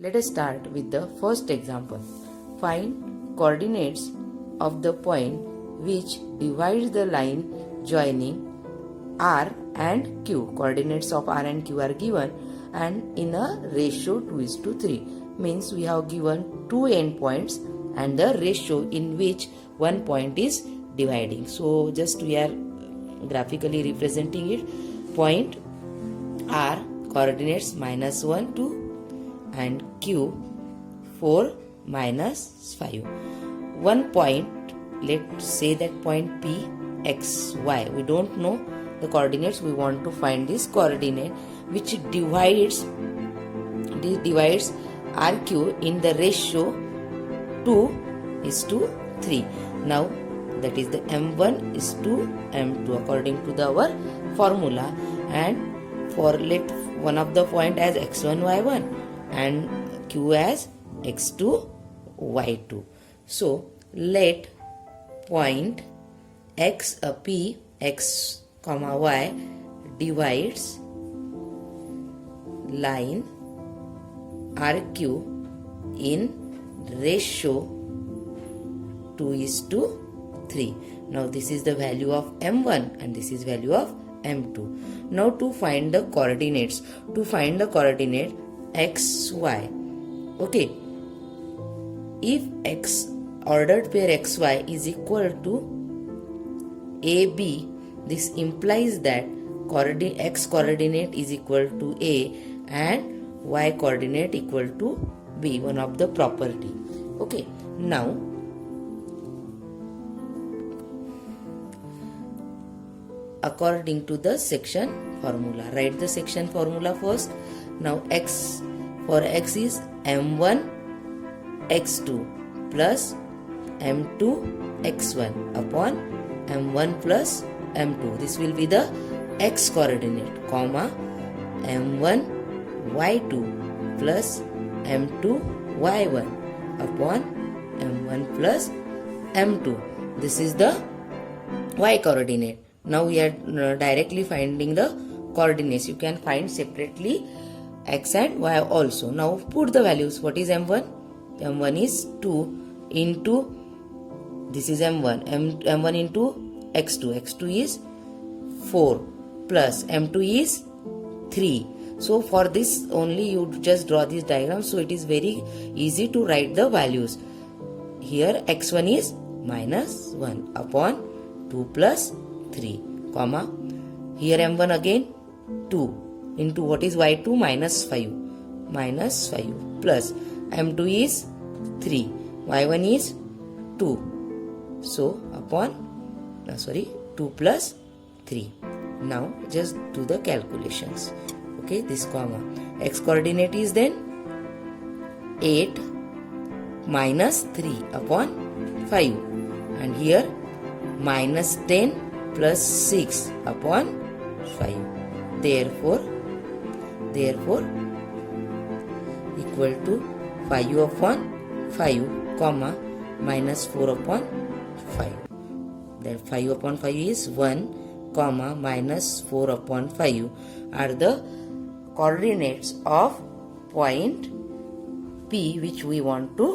let us start with the first example. Find coordinates of the point which divides the line joining R and Q. Coordinates of R and Q are given and in a ratio 2:3. Means we have given two endpoints and the ratio in which one point is dividing. So just we are graphically representing it. Point R coordinates -1, 2 and Q 4, -5. One point, let's say that point P, X, Y. We don't know the coordinates. We want to find this coordinate which divides RQ in the ratio 2:3. Now that is the M1 is to M2 according to our formula, and for let one of the point as x1 y1 and q as x2 y2. So let point x p x comma y divides line RQ in ratio 2:3. Now this is the value of M1 and this is value of M2. Now to find the coordinates, xy. Okay, if x ordered pair xy is equal to AB, this implies that x coordinate is equal to A and y coordinate equal to B, one of the property. Okay, now according to the section formula, write the section formula first. Now x for x is m1 x2 plus m2 x1 upon m1 plus m2. This will be the x coordinate, comma m1 y2 plus m2 y1 upon m1 plus m2. This is the y coordinate. Now we are directly finding the coordinates. You can find separately x and y also. Now put the values. What is m1? m1 is 2 into, this is m1, m1 into x2. x2 is 4 plus m2 is 3. So for this only you just draw this diagram. So it is very easy to write the values. Here x1 is -1 upon 2 plus 3, comma here m1 again 2 into what is y2 -5 plus m2 is 3, y1 is 2. So upon 2 plus 3. Now just do the calculations. Okay, this comma x coordinate is then 8 minus 3 upon 5 and here -10 plus 6 upon 5. Therefore equal to 5 upon 5 comma -4 upon 5. Then 5 upon 5 is 1 comma -4 upon 5 are the coordinates of point P which we want to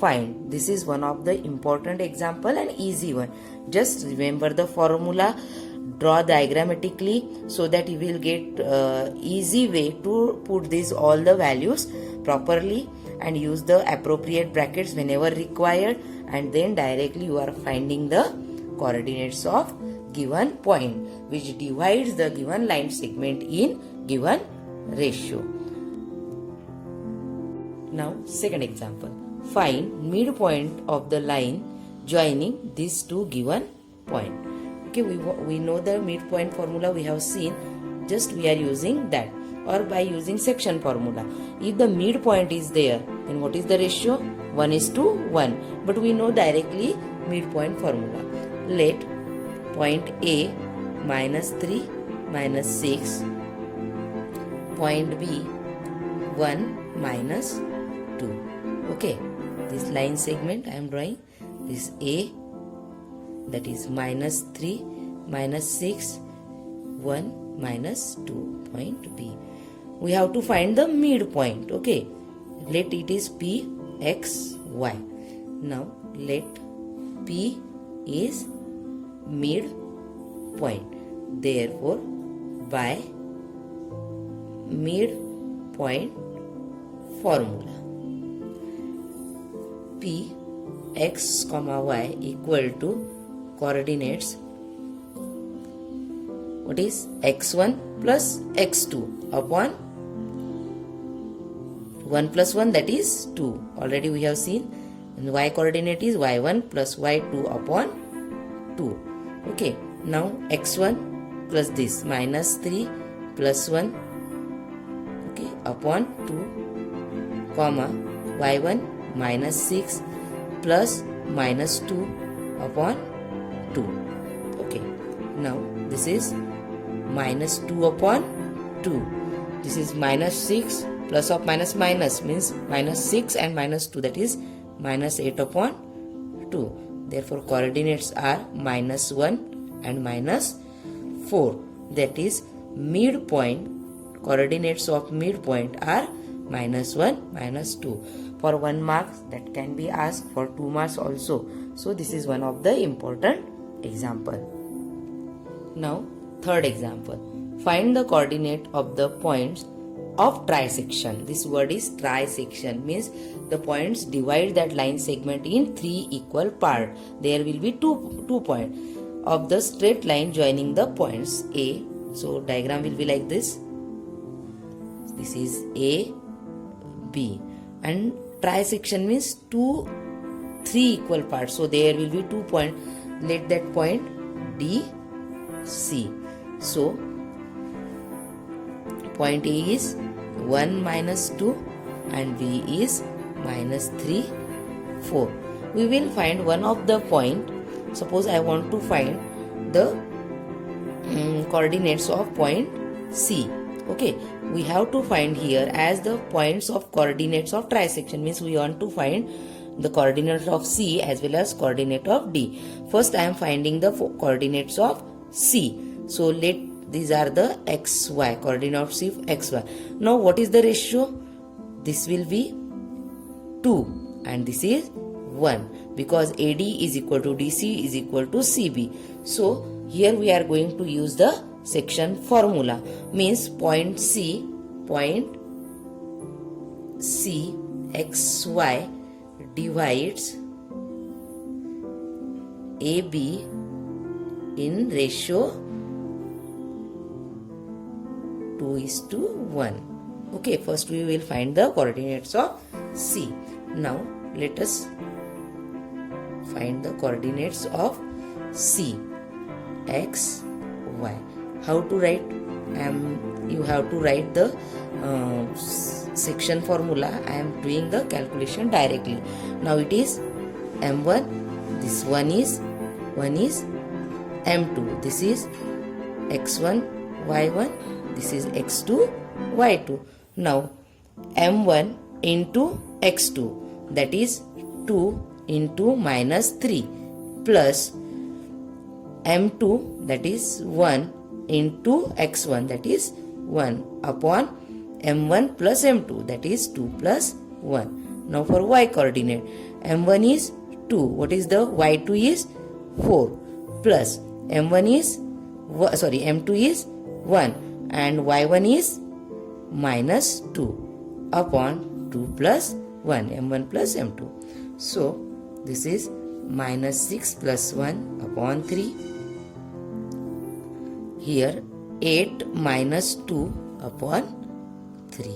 find. This is one of the important example and easy one. Just remember the formula, draw diagrammatically so that you will get easy way to put these all the values properly and use the appropriate brackets whenever required, and then directly you are finding the coordinates of given point which divides the given line segment in given ratio. Now second example, find midpoint of the line joining these two given point. Okay, we know the midpoint formula we have seen, just we are using that, or by using section formula. If the midpoint is there, then what is the ratio? 1:1. But we know directly midpoint formula. Let point A -3 -6, point B 1 -2. Okay, this line segment I am drawing, this A, that is -3 -6 1 -2, point B. We have to find the midpoint. Okay, let it is P, X, Y. Now let P is midpoint. Therefore, by midpoint formula, P, X, Y equal to coordinates, what is x1 plus x2 upon 1 plus 1, that is 2. Already we have seen. And y coordinate is y1 plus y2 upon 2. Okay. Now x1 plus this minus 3 plus 1, okay, upon 2, comma y1 minus 6 plus minus 2 upon 2. Okay. Now this is minus 2 upon 2. This is minus 6 plus of minus minus means minus 6 and minus 2, that is minus 8 upon 2. Therefore coordinates are minus 1 and minus 4. That is midpoint, coordinates of midpoint are minus 1, minus 2. For 1 mark that can be asked, for 2 marks also. So this is one of the important example. Now third example. Find the coordinate of the points of trisection. This word is trisection, means the points divide that line segment in 3 equal parts. There will be two points of the straight line joining the points A. So diagram will be like this. This is A, B, and trisection means 3 equal parts. So there will be 2 points. Let that point D, C. So point A is 1 minus 2 and B is minus 3, 4. We will find one of the point. Suppose I want to find the coordinates of point C. Okay, we have to find here as the points of coordinates of trisection, means we want to find the coordinate of C as well as coordinate of D. First I am finding the coordinates of C. So let these are the xy, coordinate of C, xy. Now what is the ratio? This will be 2 and this is 1, because AD is equal to DC is equal to CB. So here we are going to use the section formula, means point C xy divides AB in ratio 2:1. Okay, first we will find the coordinates of C. Now let us find the coordinates of C, x, y. How to write? You have to write the section formula. I am doing the calculation directly. Now it is m1. This one is m2. This is x1, y1. This is x2, y2. Now m1 into x2, that is 2 into minus 3, plus m2, that is 1 into x1, that is 1 upon m1 plus m2, that is 2 plus 1. Now for y coordinate, m1 is 2. What is the y2 is 4, plus m2 is 1 and y1 is minus 2 upon 2 plus 1, m1 plus m2. So this is minus 6 plus 1 upon 3. Here 8 minus 2 upon 3.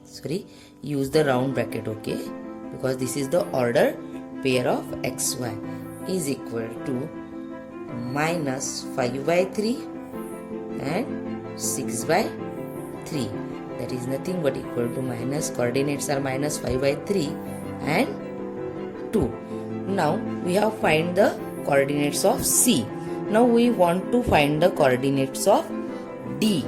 Sorry, use the round bracket, okay, because this is the order pair of xy is equal to minus 5 by 3 and 6 by 3. That is nothing but equal to minus, coordinates are minus 5 by 3 and 2. Now we have find the coordinates of C. Now we want to find the coordinates of D.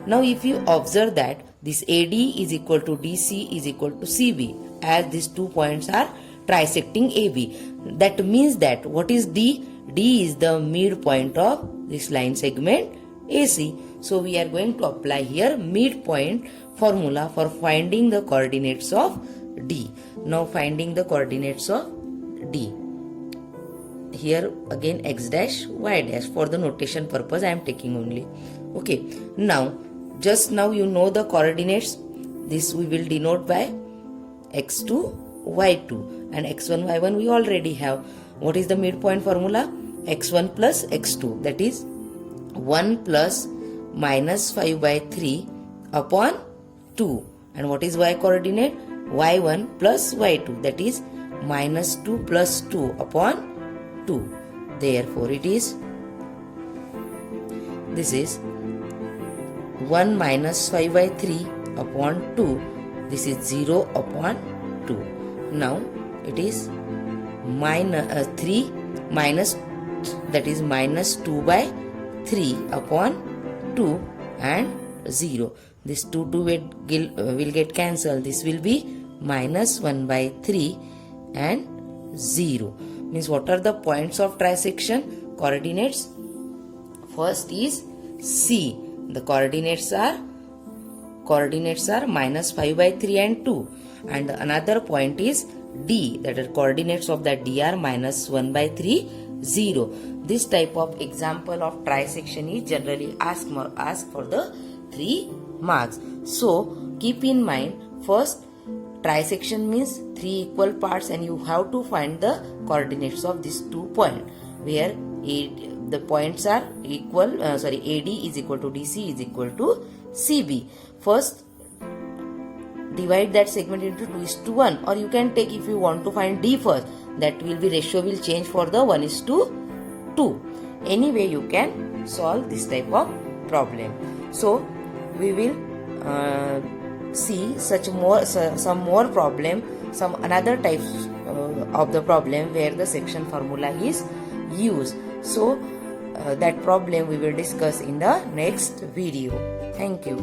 Now if you observe that this AD is equal to DC is equal to CB, as these 2 points are trisecting AB. That means that what is D? D is the midpoint of this line segment AC. So we are going to apply here midpoint formula for finding the coordinates of D. Now finding the coordinates of D. Here again x dash, y dash. For the notation purpose I am taking only. Okay. Now, just now you know the coordinates. This we will denote by x2, y2, and x1, y1 we already have. What is the midpoint formula? x1 plus x2, that is 1 plus minus 5 by 3 upon 2. And what is y coordinate? y1 plus y2, that is minus 2 plus 2 upon 2. Therefore it is, this is 1 minus 5 by 3 upon 2. This is 0 upon 2. Now it is minus 3 minus, that is minus 2 by 3 upon 2 and 0. This 2 will get cancelled. This will be minus 1 by 3 and 0. Means what are the points of trisection? Coordinates. First is C. The coordinates are minus 5 by 3 and 2. And another point is D. That is coordinates of that D are minus 1 by 3, 0. This type of example of trisection is generally asked for the 3 marks. So keep in mind, first trisection means 3 equal parts and you have to find the coordinates of these 2 points where the points are equal, AD is equal to DC is equal to CB. First divide that segment into 2:1, or you can take, if you want to find D first, that will be ratio will change for the 1:2. Anyway, you can solve this type of problem. So we will see some more problem, some another types of the problem where the section formula is used. So that problem we will discuss in the next video. Thank you.